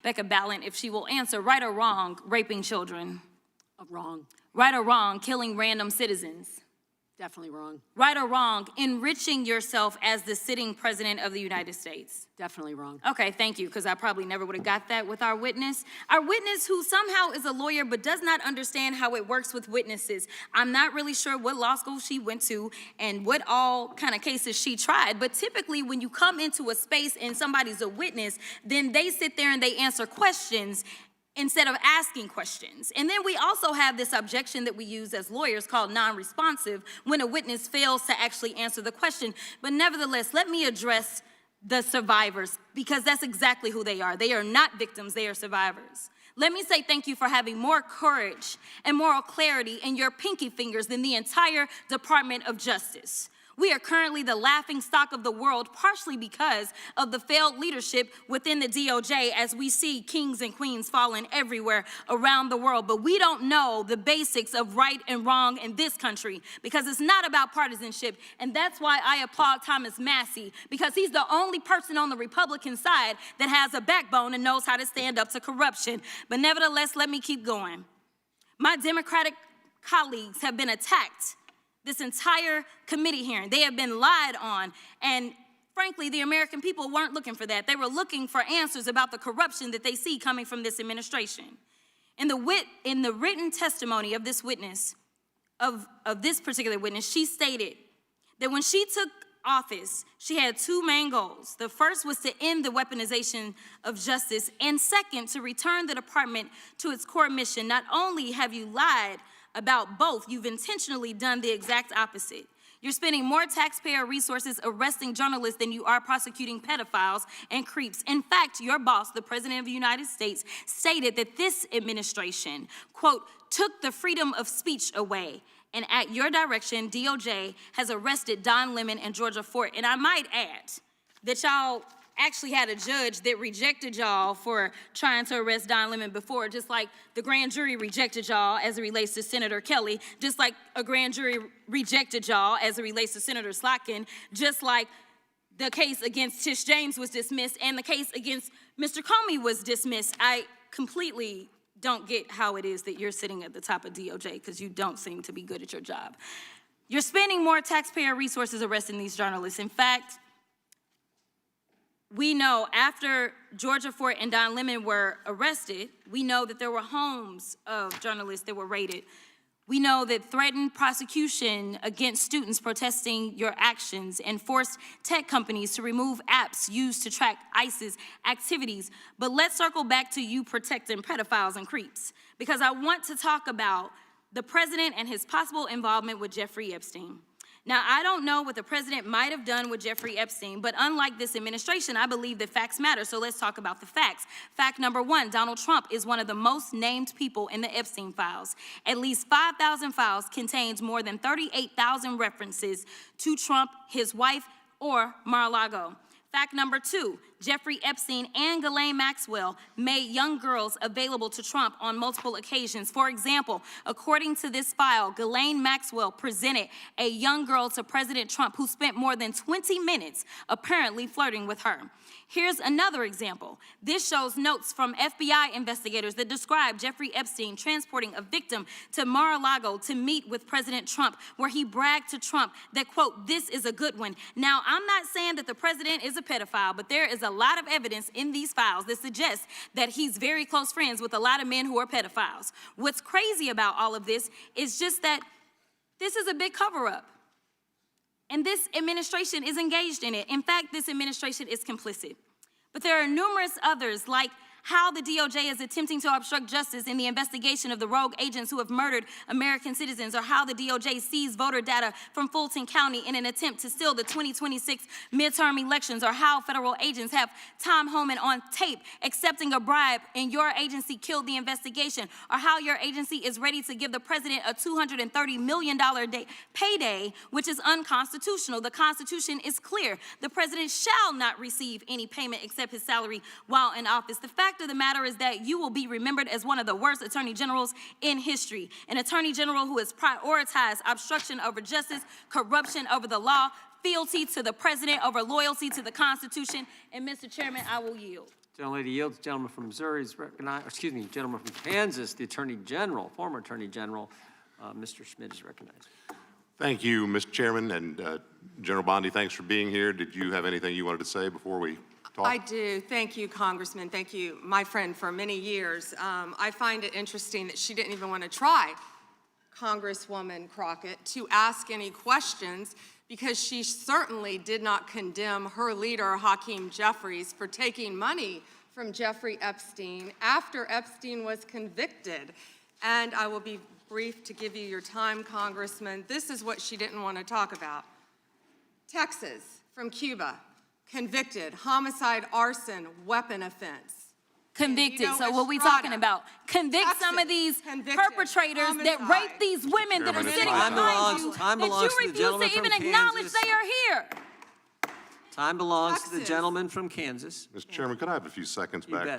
Becca Ballant if she will answer, right or wrong, raping children? Wrong. Right or wrong, killing random citizens? Definitely wrong. Right or wrong, enriching yourself as the sitting president of the United States? Definitely wrong. Okay, thank you, because I probably never would have got that with our witness. Our witness who somehow is a lawyer but does not understand how it works with witnesses. I'm not really sure what law school she went to and what all kind of cases she tried, but typically when you come into a space and somebody's a witness, then they sit there and they answer questions instead of asking questions. And then we also have this objection that we use as lawyers called non-responsive when a witness fails to actually answer the question. But nevertheless, let me address the survivors, because that's exactly who they are. They are not victims, they are survivors. Let me say thank you for having more courage and moral clarity in your pinky fingers than the entire Department of Justice. We are currently the laughing stock of the world, partially because of the failed leadership within the DOJ, as we see kings and queens falling everywhere around the world. But we don't know the basics of right and wrong in this country, because it's not about partisanship. And that's why I applaud Thomas Massie, because he's the only person on the Republican side that has a backbone and knows how to stand up to corruption. But nevertheless, let me keep going. My Democratic colleagues have been attacked this entire committee hearing. They have been lied on, and frankly, the American people weren't looking for that. They were looking for answers about the corruption that they see coming from this administration. In the written testimony of this witness, of this particular witness, she stated that when she took office, she had two main goals. The first was to end the weaponization of justice, and second, to return the department to its core mission. Not only have you lied about both, you've intentionally done the exact opposite. You're spending more taxpayer resources arresting journalists than you are prosecuting pedophiles and creeps. In fact, your boss, the President of the United States, stated that this administration, quote, took the freedom of speech away. And at your direction, DOJ has arrested Don Lemon and Georgia Fort. And I might add that y'all actually had a judge that rejected y'all for trying to arrest Don Lemon before, just like the grand jury rejected y'all as it relates to Senator Kelly, just like a grand jury rejected y'all as it relates to Senator Slotkin, just like the case against Tish James was dismissed and the case against Mr. Comey was dismissed. I completely don't get how it is that you're sitting at the top of DOJ, because you don't seem to be good at your job. You're spending more taxpayer resources arresting these journalists. In fact, we know after Georgia Fort and Don Lemon were arrested, we know that there were homes of journalists that were raided. We know that threatened prosecution against students protesting your actions and forced tech companies to remove apps used to track ISIS activities. But let's circle back to you protecting pedophiles and creeps, because I want to talk about the president and his possible involvement with Jeffrey Epstein. Now, I don't know what the president might have done with Jeffrey Epstein, but unlike this administration, I believe that facts matter, so let's talk about the facts. Fact number one, Donald Trump is one of the most named people in the Epstein files. At least 5,000 files contains more than 38,000 references to Trump, his wife, or Mar-a-Lago. Fact number two, Jeffrey Epstein and Ghislaine Maxwell made young girls available to Trump on multiple occasions. For example, according to this file, Ghislaine Maxwell presented a young girl to President Trump who spent more than 20 minutes apparently flirting with her. Here's another example. This shows notes from FBI investigators that describe Jeffrey Epstein transporting a victim to Mar-a-Lago to meet with President Trump, where he bragged to Trump that, quote, this is a good one. Now, I'm not saying that the president is a pedophile, but there is a lot of evidence in these files that suggests that he's very close friends with a lot of men who are pedophiles. What's crazy about all of this is just that this is a big cover-up. And this administration is engaged in it. In fact, this administration is complicit. But there are numerous others, like how the DOJ is attempting to obstruct justice in the investigation of the rogue agents who have murdered American citizens, or how the DOJ seized voter data from Fulton County in an attempt to steal the 2026 midterm elections, or how federal agents have Tom Homan on tape accepting a bribe and your agency killed the investigation, or how your agency is ready to give the president a $230 million payday, which is unconstitutional. The Constitution is clear. The president shall not receive any payment except his salary while in office. The fact of the matter is that you will be remembered as one of the worst attorney generals in history. An attorney general who has prioritized obstruction over justice, corruption over the law, fealty to the president over loyalty to the Constitution. And Mr. Chairman, I will yield. Gentlelady yields. Gentleman from Missouri is recognized. Excuse me, gentleman from Kansas, the Attorney General, former Attorney General, Mr. Schmidt is recognized. Thank you, Mr. Chairman, and General Bondi, thanks for being here. Did you have anything you wanted to say before we talk? I do. Thank you, Congressman. Thank you, my friend, for many years. I find it interesting that she didn't even want to try, Congresswoman Crockett, to ask any questions because she certainly did not condemn her leader, Hakeem Jeffries, for taking money from Jeffrey Epstein after Epstein was convicted. And I will be brief to give you your time, Congressman. This is what she didn't want to talk about. Texas, from Cuba, convicted, homicide, arson, weapon offense. Convicted, You know, so what we Estrada, talking about? Convict some of Texas, these convicted, perpetrators that homicide. rape these women that are Chairman, sitting time behind you, time that belongs you to the refuse gentleman to from even acknowledge Kansas. they are here. Time belongs to the Texas. gentleman from Kansas. Mr. Chairman, could I have a few seconds You back bet.